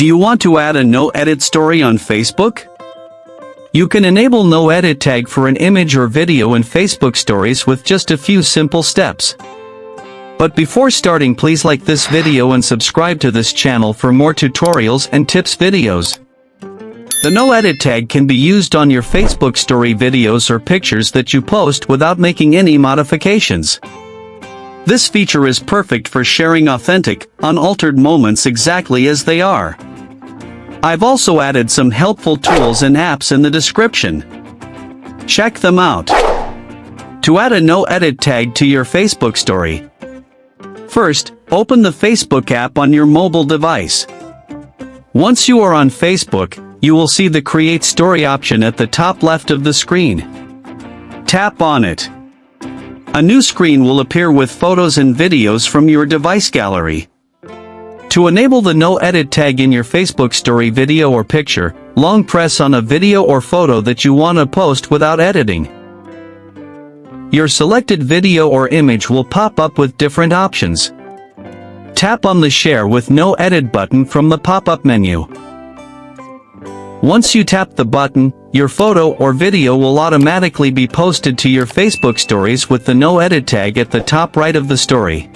Do you want to add a no-edit story on Facebook? You can enable no-edit tag for an image or video in Facebook Stories with just a few simple steps. But before starting, please like this video and subscribe to this channel for more tutorials and tips videos. The no-edit tag can be used on your Facebook story videos or pictures that you post without making any modifications. This feature is perfect for sharing authentic, unaltered moments exactly as they are. I've also added some helpful tools and apps in the description. Check them out. To add a no-edit tag to your Facebook story, first, open the Facebook app on your mobile device. Once you are on Facebook, you will see the Create Story option at the top left of the screen. Tap on it. A new screen will appear with photos and videos from your device gallery. To enable the no-edit tag in your Facebook story video or picture, long press on a video or photo that you want to post without editing. Your selected video or image will pop up with different options. Tap on the Share with No Edit button from the pop-up menu. Once you tap the button, your photo or video will automatically be posted to your Facebook stories with the no-edit tag at the top right of the story.